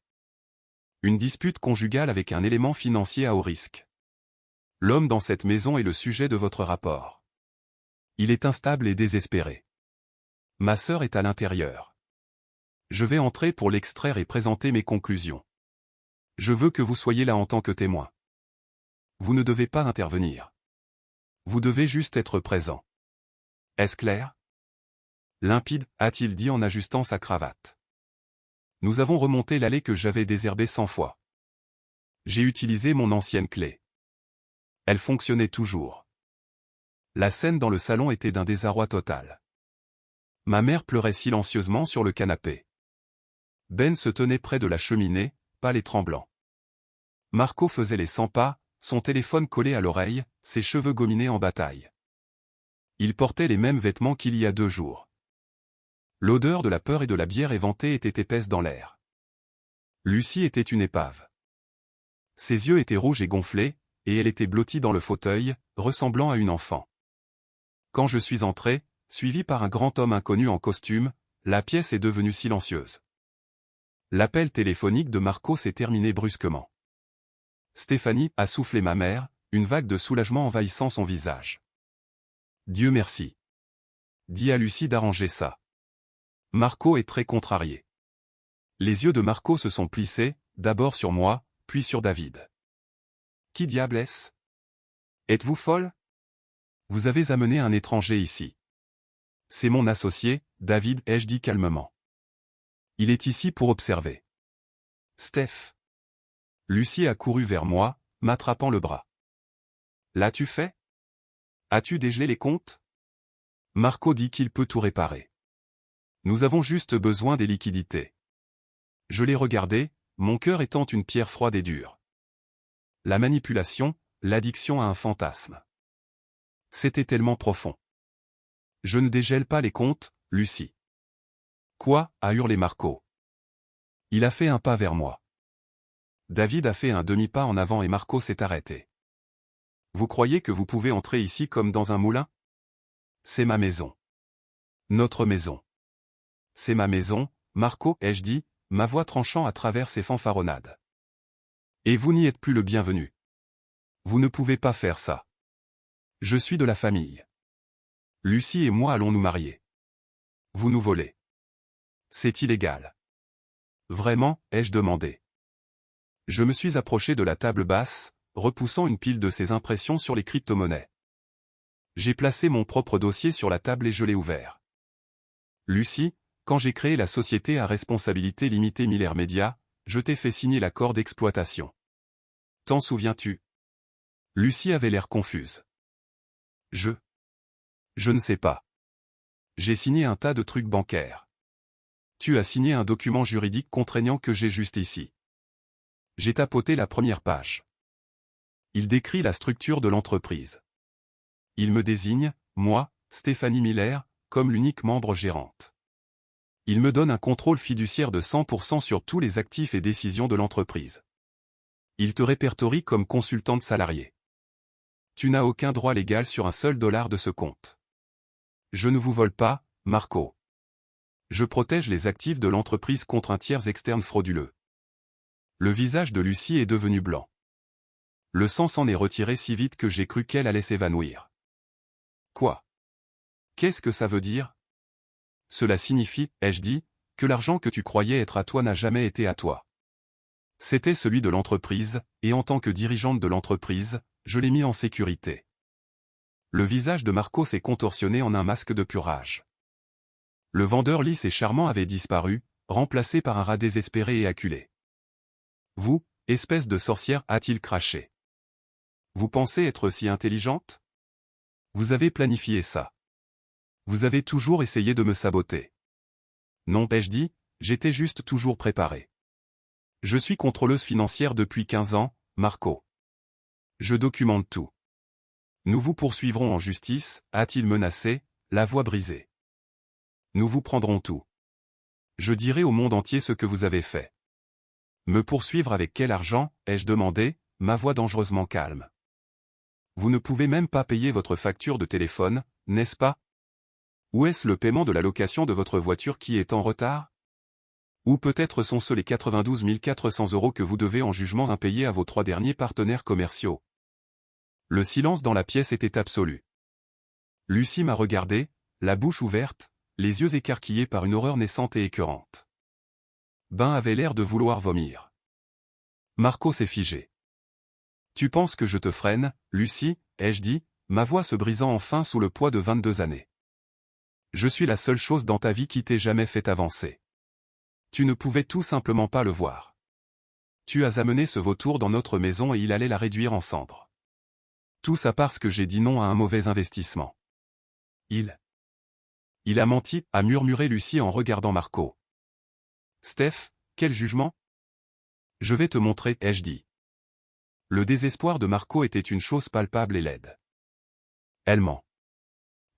Speaker 1: Une dispute conjugale avec un élément financier à haut risque. L'homme dans cette maison est le sujet de votre rapport. Il est instable et désespéré. Ma sœur est à l'intérieur. Je vais entrer pour l'extraire et présenter mes conclusions. Je veux que vous soyez là en tant que témoin. Vous ne devez pas intervenir. Vous devez juste être présent. Est-ce clair ? Limpide, a-t-il dit en ajustant sa cravate. Nous avons remonté l'allée que j'avais désherbée 100 fois. J'ai utilisé mon ancienne clé. Elle fonctionnait toujours. La scène dans le salon était d'un désarroi total. Ma mère pleurait silencieusement sur le canapé. Ben se tenait près de la cheminée, pâle et tremblant. Marco faisait les 100 pas, son téléphone collé à l'oreille, ses cheveux gominés en bataille. Il portait les mêmes vêtements qu'il y a 2 jours. L'odeur de la peur et de la bière éventée était épaisse dans l'air. Lucie était une épave. Ses yeux étaient rouges et gonflés, et elle était blottie dans le fauteuil, ressemblant à une enfant. Quand je suis entré, suivi par un grand homme inconnu en costume, la pièce est devenue silencieuse. L'appel téléphonique de Marco s'est terminé brusquement. Stéphanie a soufflé ma mère, une vague de soulagement envahissant son visage. Dieu merci. Dis à Lucie d'arranger ça. Marco est très contrarié. Les yeux de Marco se sont plissés, d'abord sur moi, puis sur David. Qui diable est-ce ? Êtes-vous folle ? Vous avez amené un étranger ici. C'est mon associé, David, ai-je dit calmement. Il est ici pour observer. Steph. Lucie a couru vers moi, m'attrapant le bras. L'as-tu fait ? As-tu dégelé les comptes ? Marco dit qu'il peut tout réparer. Nous avons juste besoin des liquidités. Je l'ai regardé, mon cœur étant une pierre froide et dure. La manipulation, l'addiction à un fantasme. C'était tellement profond. Je ne dégèle pas les comptes, Lucie. Quoi ? A hurlé Marco. Il a fait un pas vers moi. David a fait un demi-pas en avant et Marco s'est arrêté. Vous croyez que vous pouvez entrer ici comme dans un moulin ? C'est ma maison. Notre maison. C'est ma maison, Marco, ai-je dit, ma voix tranchant à travers ses fanfaronnades. Et vous n'y êtes plus le bienvenu. Vous ne pouvez pas faire ça. Je suis de la famille. Lucie et moi allons nous marier. Vous nous volez. C'est illégal. Vraiment, ai-je demandé. Je me suis approché de la table basse, repoussant une pile de ces impressions sur les crypto-monnaies. J'ai placé mon propre dossier sur la table et je l'ai ouvert. Lucie, quand j'ai créé la société à responsabilité limitée Miller Media, je t'ai fait signer l'accord d'exploitation. T'en souviens-tu ? Lucie avait l'air confuse. Je ne sais pas. J'ai signé un tas de trucs bancaires. Tu as signé un document juridique contraignant que j'ai juste ici. J'ai tapoté la première page. Il décrit la structure de l'entreprise. Il me désigne, moi, Stéphanie Miller, comme l'unique membre gérante. Il me donne un contrôle fiduciaire de 100% sur tous les actifs et décisions de l'entreprise. Il te répertorie comme consultante salariée. Tu n'as aucun droit légal sur un seul dollar de ce compte. Je ne vous vole pas, Marco. Je protège les actifs de l'entreprise contre un tiers externe frauduleux. Le visage de Lucie est devenu blanc. Le sang s'en est retiré si vite que j'ai cru qu'elle allait s'évanouir. Quoi ? Qu'est-ce que ça veut dire ? Cela signifie, ai-je dit, que l'argent que tu croyais être à toi n'a jamais été à toi. C'était celui de l'entreprise, et en tant que dirigeante de l'entreprise, je l'ai mis en sécurité. Le visage de Marco s'est contorsionné en un masque de pure rage. Le vendeur lisse et charmant avait disparu, remplacé par un rat désespéré et acculé. Vous, espèce de sorcière, a-t-il craché. Vous pensez être si intelligente ? Vous avez planifié ça. Vous avez toujours essayé de me saboter. Non, ai-je dit, j'étais juste toujours préparé. Je suis contrôleuse financière depuis 15 ans, Marco. Je documente tout. Nous vous poursuivrons en justice, a-t-il menacé, la voix brisée. Nous vous prendrons tout. Je dirai au monde entier ce que vous avez fait. Me poursuivre avec quel argent, ai-je demandé, ma voix dangereusement calme. vous ne pouvez même pas payer votre facture de téléphone, n'est-ce pas? Ou est-ce le paiement de la location de votre voiture qui est en retard? Ou peut-être sont-ce les 92 400 € que vous devez en jugement impayés à vos 3 derniers partenaires commerciaux? Le silence dans la pièce était absolu. Lucie m'a regardé, la bouche ouverte, les yeux écarquillés par une horreur naissante et écœurante. Ben avait l'air de vouloir vomir. Marco s'est figé. Tu penses que je te freine, Lucie, ai-je dit, ma voix se brisant enfin sous le poids de 22 années. Je suis la seule chose dans ta vie qui t'ait jamais fait avancer. Tu ne pouvais tout simplement pas le voir. Tu as amené ce vautour dans notre maison et il allait la réduire en cendres. Tout ça parce que j'ai dit non à un mauvais investissement. Il a menti, a murmuré Lucie en regardant Marco. Steph, quel jugement? Je vais te montrer, ai-je dit. Le désespoir de Marco était une chose palpable et laide. Elle ment.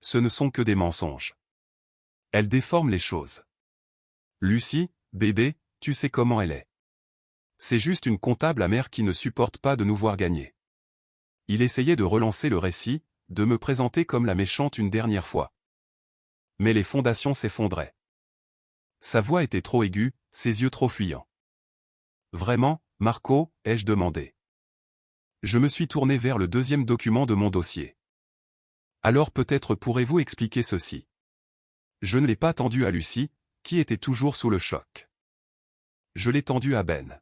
Speaker 1: Ce ne sont que des mensonges. Elle déforme les choses. Lucie, bébé, tu sais comment elle est. C'est juste une comptable amère qui ne supporte pas de nous voir gagner. Il essayait de relancer le récit, de me présenter comme la méchante une dernière fois. Mais les fondations s'effondraient. Sa voix était trop aiguë, ses yeux trop fuyants. Vraiment, Marco, ai-je demandé. Je me suis tourné vers le deuxième document de mon dossier. Alors peut-être pourrez-vous expliquer ceci. Je ne l'ai pas tendu à Lucie, qui était toujours sous le choc. Je l'ai tendu à Ben.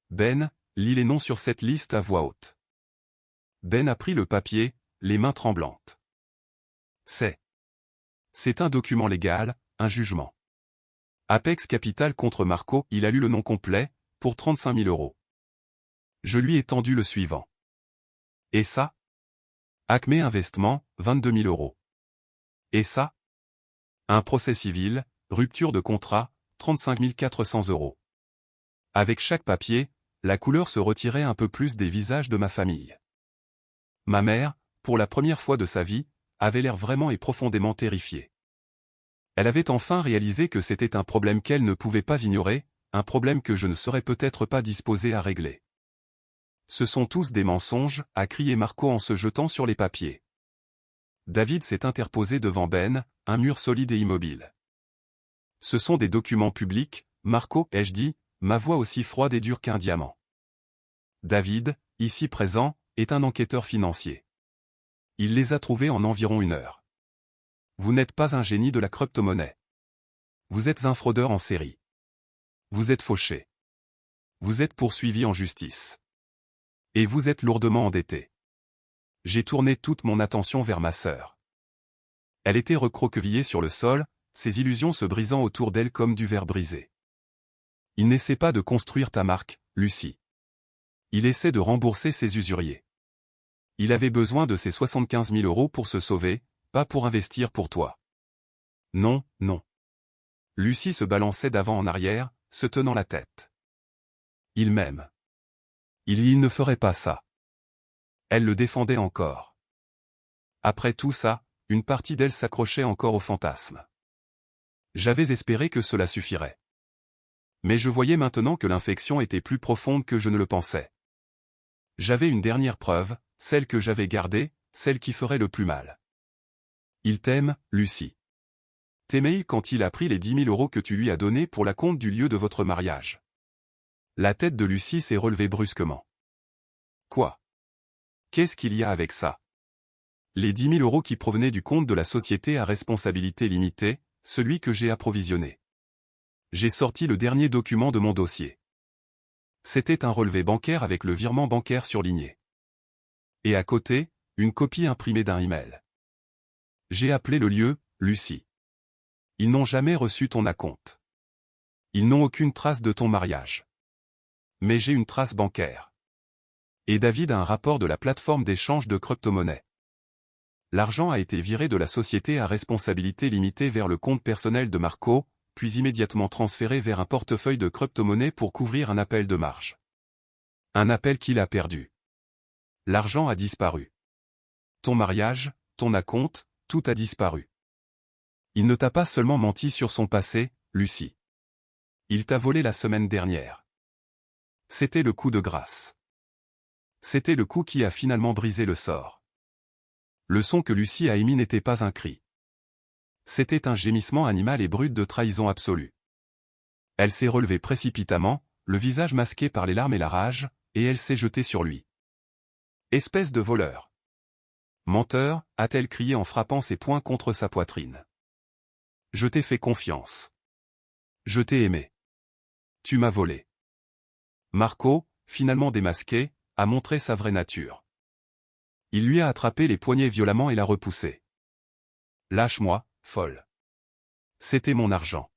Speaker 1: Ben, lis les noms sur cette liste à voix haute. Ben a pris le papier, les mains tremblantes. C'est un document légal, un jugement. Apex Capital contre Marco, il a lu le nom complet, pour 35 000 €. Je lui ai tendu le suivant. Et ça? Acme Investissement, 22 000 €. Et ça? Un procès civil, rupture de contrat, 35 400 €. Avec chaque papier, la couleur se retirait un peu plus des visages de ma famille. Ma mère, pour la première fois de sa vie, avait l'air vraiment et profondément terrifiée. Elle avait enfin réalisé que c'était un problème qu'elle ne pouvait pas ignorer, un problème que je ne serais peut-être pas disposé à régler. Ce sont tous des mensonges, a crié Marco en se jetant sur les papiers. David s'est interposé devant Ben, un mur solide et immobile. Ce sont des documents publics, Marco, ai-je dit, ma voix aussi froide et dure qu'un diamant. David, ici présent, est un enquêteur financier. Il les a trouvés en environ 1 heure. Vous n'êtes pas un génie de la crypto-monnaie. Vous êtes un fraudeur en série. Vous êtes fauché. Vous êtes poursuivi en justice. Et vous êtes lourdement endetté. J'ai tourné toute mon attention vers ma sœur. Elle était recroquevillée sur le sol, ses illusions se brisant autour d'elle comme du verre brisé. Il n'essaie pas de construire ta marque, Lucie. Il essaie de rembourser ses usuriers. Il avait besoin de ses 75 000 € pour se sauver, pas pour investir pour toi. Non, non. Lucie se balançait d'avant en arrière, se tenant la tête. Il m'aime. Il ne ferait pas ça. Elle le défendait encore. Après tout ça, une partie d'elle s'accrochait encore au fantasme. J'avais espéré que cela suffirait. Mais je voyais maintenant que l'infection était plus profonde que je ne le pensais. J'avais une dernière preuve, celle que j'avais gardée, celle qui ferait le plus mal. Il t'aime, Lucie. T'aimais-il quand il a pris les 10 000 € que tu lui as donnés pour la compte du lieu de votre mariage? La tête de Lucie s'est relevée brusquement. Quoi? Qu'est-ce qu'il y a avec ça? Les 10 000 € qui provenaient du compte de la société à responsabilité limitée, celui que j'ai approvisionné. J'ai sorti le dernier document de mon dossier. C'était un relevé bancaire avec le virement bancaire surligné. Et à côté, une copie imprimée d'un email. J'ai appelé le lieu, Lucie. Ils n'ont jamais reçu ton acompte. Ils n'ont aucune trace de ton mariage. Mais j'ai une trace bancaire. Et David a un rapport de la plateforme d'échange de crypto-monnaies. L'argent a été viré de la société à responsabilité limitée vers le compte personnel de Marco, puis immédiatement transféré vers un portefeuille de crypto-monnaies pour couvrir un appel de marge. Un appel qu'il a perdu. L'argent a disparu. Ton mariage, ton acompte, tout a disparu. Il ne t'a pas seulement menti sur son passé, Lucie. Il t'a volé la semaine dernière. C'était le coup de grâce. C'était le coup qui a finalement brisé le sort. Le son que Lucie a émis n'était pas un cri. C'était un gémissement animal et brut de trahison absolue. Elle s'est relevée précipitamment, le visage masqué par les larmes et la rage, et elle s'est jetée sur lui. « Espèce de voleur !» « Menteur !» a-t-elle crié en frappant ses poings contre sa poitrine. « Je t'ai fait confiance. Je t'ai aimé. Tu m'as volé. » Marco, finalement démasqué, a montré sa vraie nature. Il lui a attrapé les poignets violemment et l'a repoussé. « Lâche-moi, folle. C'était mon argent.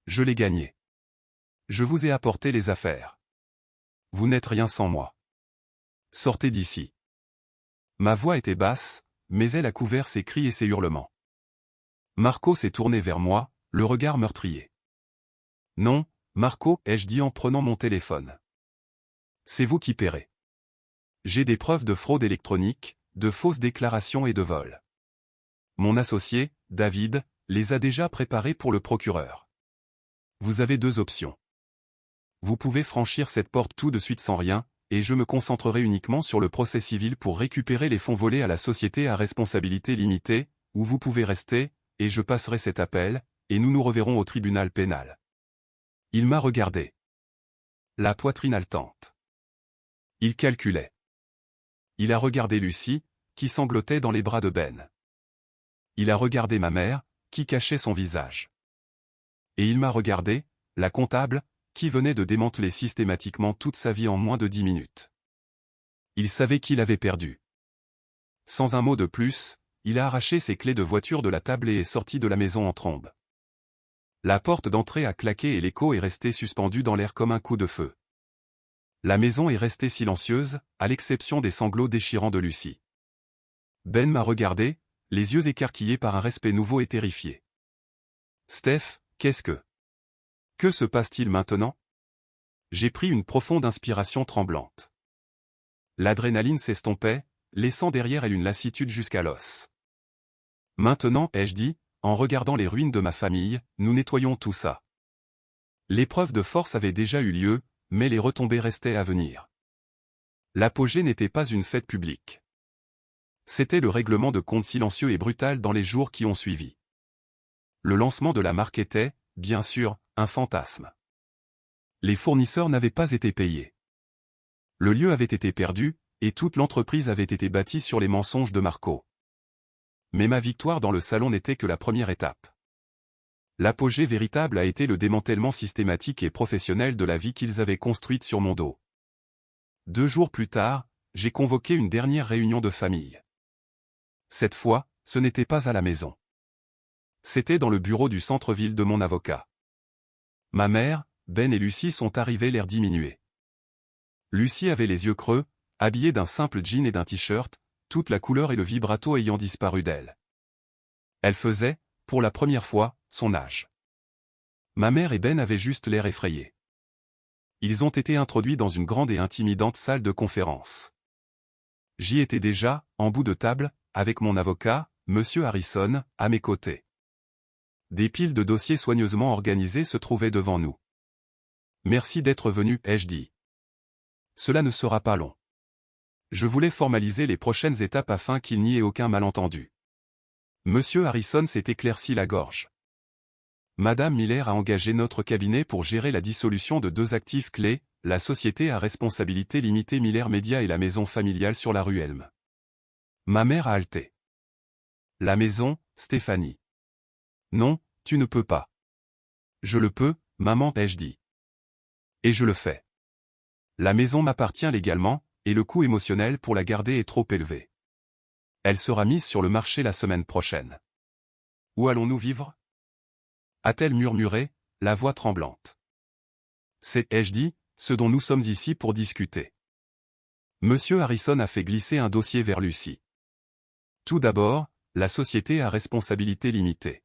Speaker 1: Je l'ai gagné. Je vous ai apporté les affaires. Vous n'êtes rien sans moi. Sortez d'ici. » Ma voix était basse, mais elle a couvert ses cris et ses hurlements. Marco s'est tourné vers moi, le regard meurtrier. « Non, Marco, ai-je dit en prenant mon téléphone. C'est vous qui paierez. J'ai des preuves de fraude électronique, de fausses déclarations et de vol. Mon associé, David, les a déjà préparées pour le procureur. Vous avez deux options. Vous pouvez franchir cette porte tout de suite sans rien, et je me concentrerai uniquement sur le procès civil pour récupérer les fonds volés à la société à responsabilité limitée, ou vous pouvez rester, et je passerai cet appel, et nous nous reverrons au tribunal pénal. » Il m'a regardé. La poitrine haletante. Il calculait. Il a regardé Lucie, qui sanglotait dans les bras de Ben. Il a regardé ma mère, qui cachait son visage. Et il m'a regardé, la comptable, qui venait de démanteler systématiquement toute sa vie en moins de 10 minutes. Il savait qu'il avait perdu. Sans un mot de plus, il a arraché ses clés de voiture de la table et est sorti de la maison en trombe. La porte d'entrée a claqué et l'écho est resté suspendu dans l'air comme un coup de feu. La maison est restée silencieuse, à l'exception des sanglots déchirants de Lucie. Ben m'a regardé, les yeux écarquillés par un respect nouveau et terrifié. « Steph, qu'est-ce que... Que se passe-t-il maintenant ?» J'ai pris une profonde inspiration tremblante. L'adrénaline s'estompait, laissant derrière elle une lassitude jusqu'à l'os. « Maintenant, ai-je dit, en regardant les ruines de ma famille, nous nettoyons tout ça. » L'épreuve de force avait déjà eu lieu, mais les retombées restaient à venir. L'apogée n'était pas une fête publique. C'était le règlement de compte silencieux et brutal dans les jours qui ont suivi. Le lancement de la marque était, bien sûr, un fantasme. Les fournisseurs n'avaient pas été payés. Le lieu avait été perdu, et toute l'entreprise avait été bâtie sur les mensonges de Marco. Mais ma victoire dans le salon n'était que la première étape. L'apogée véritable a été le démantèlement systématique et professionnel de la vie qu'ils avaient construite sur mon dos. 2 jours plus tard, j'ai convoqué une dernière réunion de famille. Cette fois, ce n'était pas à la maison. C'était dans le bureau du centre-ville de mon avocat. Ma mère, Ben et Lucie sont arrivés l'air diminué. Lucie avait les yeux creux, habillée d'un simple jean et d'un t-shirt, toute la couleur et le vibrato ayant disparu d'elle. Elle faisait, pour la première fois, son âge. Ma mère et Ben avaient juste l'air effrayés. Ils ont été introduits dans une grande et intimidante salle de conférence. J'y étais déjà, en bout de table, avec mon avocat, Monsieur Harrison, à mes côtés. Des piles de dossiers soigneusement organisés se trouvaient devant nous. « Merci d'être venu, ai-je dit. Cela ne sera pas long. Je voulais formaliser les prochaines étapes afin qu'il n'y ait aucun malentendu. » Monsieur Harrison s'est éclairci la gorge. Madame Miller a engagé notre cabinet pour gérer la dissolution de 2 actifs clés, la société à responsabilité limitée Miller Media et la maison familiale sur la rue Elm. Ma mère a haleté. La maison, Stéphanie. Non, tu ne peux pas. Je le peux, maman, ai-je dit. Et je le fais. La maison m'appartient légalement, et le coût émotionnel pour la garder est trop élevé. Elle sera mise sur le marché la semaine prochaine. Où allons-nous vivre ? A-t-elle murmuré, la voix tremblante. C'est, ai-je dit, ce dont nous sommes ici pour discuter. Monsieur Harrison a fait glisser un dossier vers Lucie. Tout d'abord, la société à responsabilité limitée.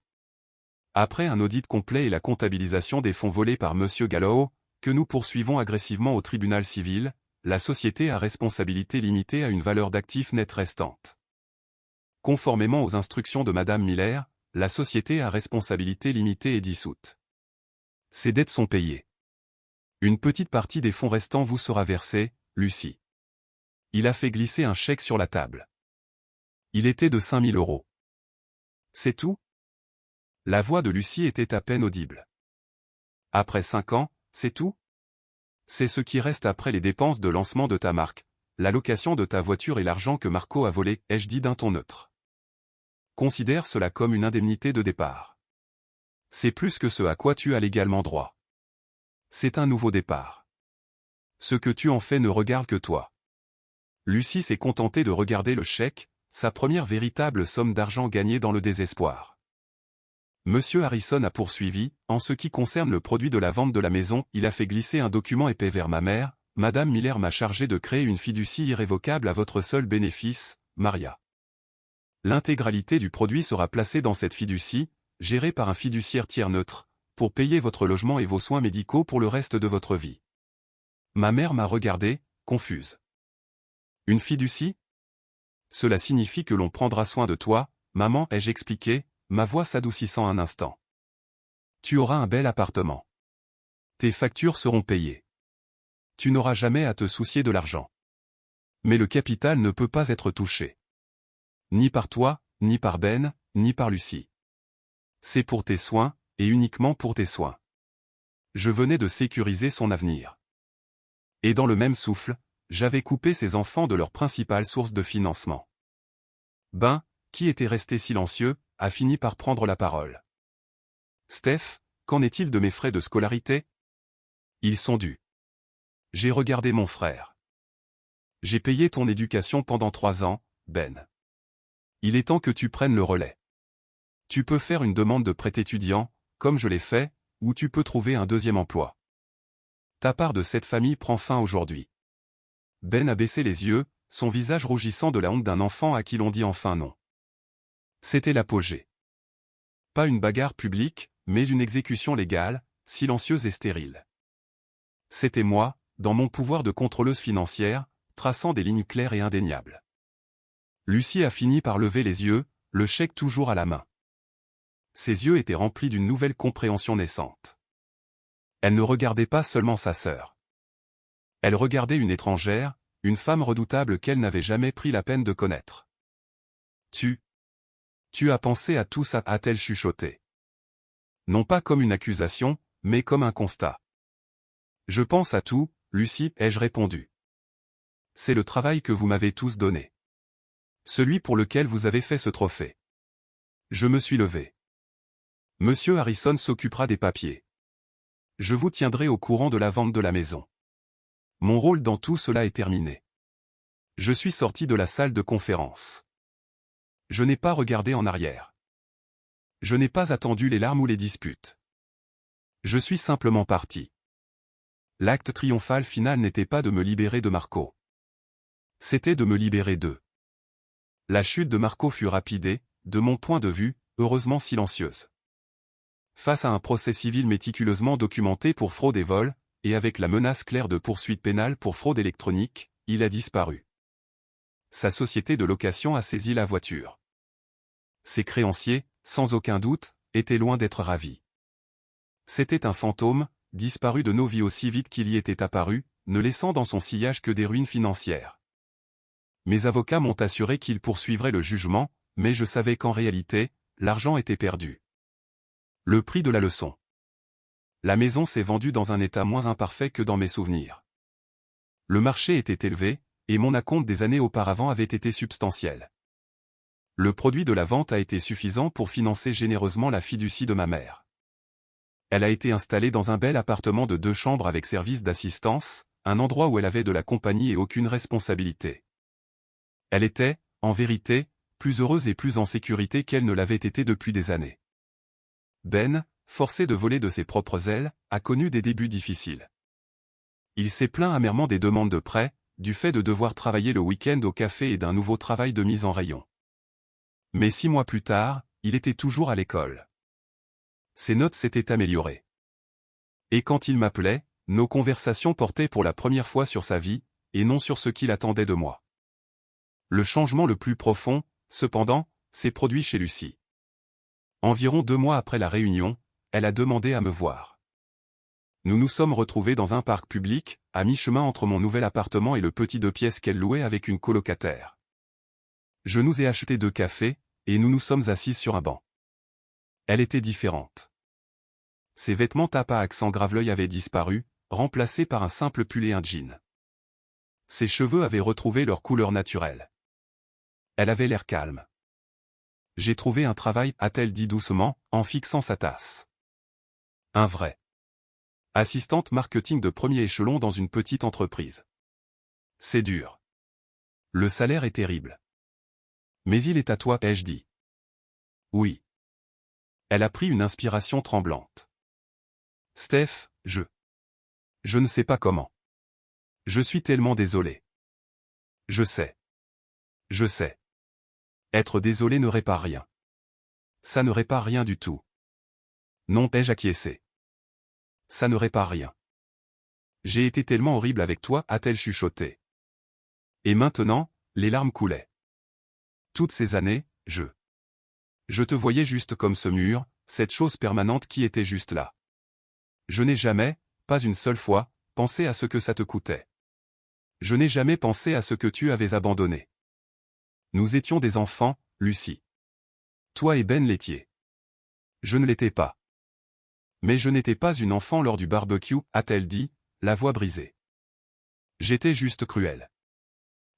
Speaker 1: Après un audit complet et la comptabilisation des fonds volés par Monsieur Gallo, que nous poursuivons agressivement au tribunal civil, la société à responsabilité limitée a une valeur d'actifs nette restante. Conformément aux instructions de Madame Miller, la société à responsabilité limitée est dissoute. Ses dettes sont payées. Une petite partie des fonds restants vous sera versée, Lucie. Il a fait glisser un chèque sur la table. Il était de 5 000 €. C'est tout? La voix de Lucie était à peine audible. Après 5 ans, c'est tout? C'est ce qui reste après les dépenses de lancement de ta marque, la location de ta voiture et l'argent que Marco a volé, ai-je dit d'un ton neutre. Considère cela comme une indemnité de départ. C'est plus que ce à quoi tu as légalement droit. C'est un nouveau départ. Ce que tu en fais ne regarde que toi. Lucie s'est contentée de regarder le chèque, sa première véritable somme d'argent gagnée dans le désespoir. Monsieur Harrison a poursuivi, en ce qui concerne le produit de la vente de la maison, il a fait glisser un document épais vers ma mère, Madame Miller m'a chargé de créer une fiducie irrévocable à votre seul bénéfice, Maria. L'intégralité du produit sera placée dans cette fiducie, gérée par un fiduciaire tiers neutre, pour payer votre logement et vos soins médicaux pour le reste de votre vie. Ma mère m'a regardé, confuse. Une fiducie? Cela signifie que l'on prendra soin de toi, maman, ai-je expliqué, ma voix s'adoucissant un instant. Tu auras un bel appartement. Tes factures seront payées. Tu n'auras jamais à te soucier de l'argent. Mais le capital ne peut pas être touché. Ni par toi, ni par Ben, ni par Lucie. C'est pour tes soins, et uniquement pour tes soins. Je venais de sécuriser son avenir. Et dans le même souffle, j'avais coupé ses enfants de leur principale source de financement. Ben, qui était resté silencieux, a fini par prendre la parole. Steph, qu'en est-il de mes frais de scolarité? Ils sont dus. J'ai regardé mon frère. J'ai payé ton éducation pendant 3 ans, Ben. Il est temps que tu prennes le relais. Tu peux faire une demande de prêt étudiant, comme je l'ai fait, ou tu peux trouver un deuxième emploi. Ta part de cette famille prend fin aujourd'hui. Ben a baissé les yeux, son visage rougissant de la honte d'un enfant à qui l'on dit enfin non. C'était l'apogée. Pas une bagarre publique, mais une exécution légale, silencieuse et stérile. C'était moi, dans mon pouvoir de contrôleuse financière, traçant des lignes claires et indéniables. Lucie a fini par lever les yeux, le chèque toujours à la main. Ses yeux étaient remplis d'une nouvelle compréhension naissante. Elle ne regardait pas seulement sa sœur. Elle regardait une étrangère, une femme redoutable qu'elle n'avait jamais pris la peine de connaître. Tu as pensé à tout ça, a-t-elle chuchoté. Non pas comme une accusation, mais comme un constat. Je pense à tout, Lucie, ai-je répondu. C'est le travail que vous m'avez tous donné. Celui pour lequel vous avez fait ce trophée. Je me suis levé. Monsieur Harrison s'occupera des papiers. Je vous tiendrai au courant de la vente de la maison. Mon rôle dans tout cela est terminé. Je suis sorti de la salle de conférence. Je n'ai pas regardé en arrière. Je n'ai pas attendu les larmes ou les disputes. Je suis simplement parti. L'acte triomphal final n'était pas de me libérer de Marco. C'était de me libérer d'eux. La chute de Marco fut rapide et, de mon point de vue, heureusement silencieuse. Face à un procès civil méticuleusement documenté pour fraude et vol, et avec la menace claire de poursuite pénale pour fraude électronique, il a disparu. Sa société de location a saisi la voiture. Ses créanciers, sans aucun doute, étaient loin d'être ravis. C'était un fantôme, disparu de nos vies aussi vite qu'il y était apparu, ne laissant dans son sillage que des ruines financières. Mes avocats m'ont assuré qu'ils poursuivraient le jugement, mais je savais qu'en réalité, l'argent était perdu. Le prix de la leçon. La maison s'est vendue dans un état moins imparfait que dans mes souvenirs. Le marché était élevé, et mon acompte des années auparavant avait été substantiel. Le produit de la vente a été suffisant pour financer généreusement la fiducie de ma mère. Elle a été installée dans un bel appartement de 2 chambres avec service d'assistance, un endroit où elle avait de la compagnie et aucune responsabilité. Elle était, en vérité, plus heureuse et plus en sécurité qu'elle ne l'avait été depuis des années. Ben, forcé de voler de ses propres ailes, a connu des débuts difficiles. Il s'est plaint amèrement des demandes de prêt, du fait de devoir travailler le week-end au café et d'un nouveau travail de mise en rayon. Mais 6 mois plus tard, il était toujours à l'école. Ses notes s'étaient améliorées. Et quand il m'appelait, nos conversations portaient pour la première fois sur sa vie, et non sur ce qu'il attendait de moi. Le changement le plus profond, cependant, s'est produit chez Lucie. Environ 2 mois après la réunion, elle a demandé à me voir. Nous nous sommes retrouvés dans un parc public, à mi-chemin entre mon nouvel appartement et le petit 2 pièces qu'elle louait avec une colocataire. Je nous ai acheté 2 cafés, et nous nous sommes assis sur un banc. Elle était différente. Ses vêtements tape à accent graveleuil avaient disparu, remplacés par un simple pull et un jean. Ses cheveux avaient retrouvé leur couleur naturelle. Elle avait l'air calme. J'ai trouvé un travail, a-t-elle dit doucement, en fixant sa tasse. Un vrai. Assistante marketing de premier échelon dans une petite entreprise. C'est dur. Le salaire est terrible. Mais il est à toi, ai-je dit. Oui. Elle a pris une inspiration tremblante. Steph, je ne sais pas comment. Je suis tellement désolé. Je sais. Je sais. Être désolé ne répare rien. Ça ne répare rien du tout. Non, ai-je acquiescé. Ça ne répare rien. J'ai été tellement horrible avec toi, a-t-elle chuchoté. Et maintenant, les larmes coulaient. Toutes ces années, je te voyais juste comme ce mur, cette chose permanente qui était juste là. Je n'ai jamais, pas une seule fois, pensé à ce que ça te coûtait. Je n'ai jamais pensé à ce que tu avais abandonné. Nous étions des enfants, Lucie. Toi et Ben l'étiez. Je ne l'étais pas. Mais je n'étais pas une enfant lors du barbecue, a-t-elle dit, la voix brisée. J'étais juste cruelle.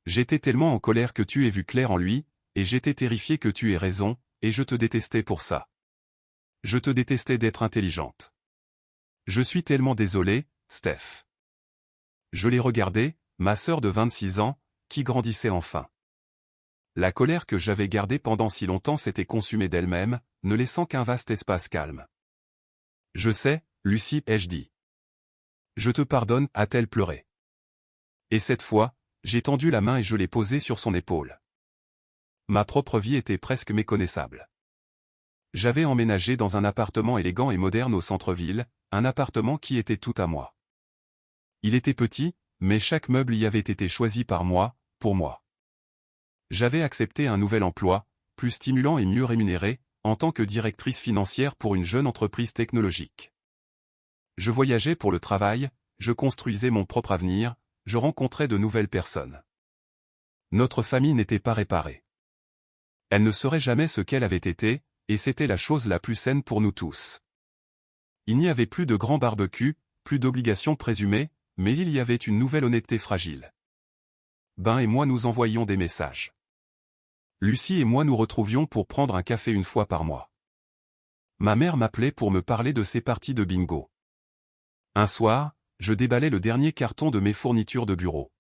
Speaker 1: J'étais tellement en colère que tu aies vu clair en lui, et j'étais terrifié que tu aies raison, et je te détestais pour ça. Je te détestais d'être intelligente. Je suis tellement désolé, Steph. Je l'ai regardée, ma sœur de 26 ans, qui grandissait enfin. La colère que j'avais gardée pendant si longtemps s'était consumée d'elle-même, ne laissant qu'un vaste espace calme. Je sais, Lucie, ai-je dit. Je te pardonne, a-t-elle pleuré. Et cette fois, j'ai tendu la main et je l'ai posée sur son épaule. Ma propre vie était presque méconnaissable. J'avais emménagé dans un appartement élégant et moderne au centre-ville, un appartement qui était tout à moi. Il était petit, mais chaque meuble y avait été choisi par moi, pour moi. J'avais accepté un nouvel emploi, plus stimulant et mieux rémunéré, en tant que directrice financière pour une jeune entreprise technologique. Je voyageais pour le travail, je construisais mon propre avenir, je rencontrais de nouvelles personnes. Notre famille n'était pas réparée. Elle ne serait jamais ce qu'elle avait été, et c'était la chose la plus saine pour nous tous. Il n'y avait plus de grands barbecues, plus d'obligations présumées, mais il y avait une nouvelle honnêteté fragile. Ben et moi nous envoyions des messages. Lucie et moi nous retrouvions pour prendre un café une fois par mois. Ma mère m'appelait pour me parler de ses parties de bingo. Un soir, je déballais le dernier carton de mes fournitures de bureau.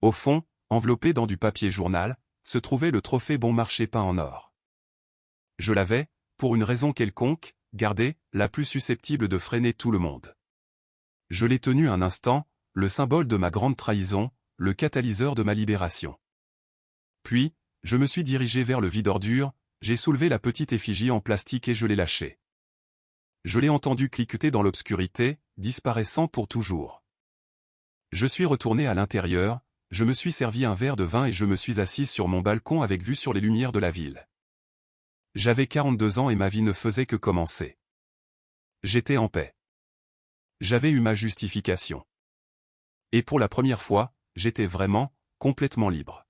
Speaker 1: Au fond, enveloppé dans du papier journal, se trouvait le trophée Bon Marché peint en or. Je l'avais, pour une raison quelconque, gardé, la plus susceptible de freiner tout le monde. Je l'ai tenu un instant, le symbole de ma grande trahison, le catalyseur de ma libération. Puis, je me suis dirigé vers le vide-ordures, j'ai soulevé la petite effigie en plastique et je l'ai lâchée. Je l'ai entendu cliqueter dans l'obscurité, disparaissant pour toujours. Je suis retourné à l'intérieur, je me suis servi un verre de vin et je me suis assis sur mon balcon avec vue sur les lumières de la ville. J'avais 42 ans et ma vie ne faisait que commencer. J'étais en paix. J'avais eu ma justification. Et pour la première fois, j'étais vraiment, complètement libre.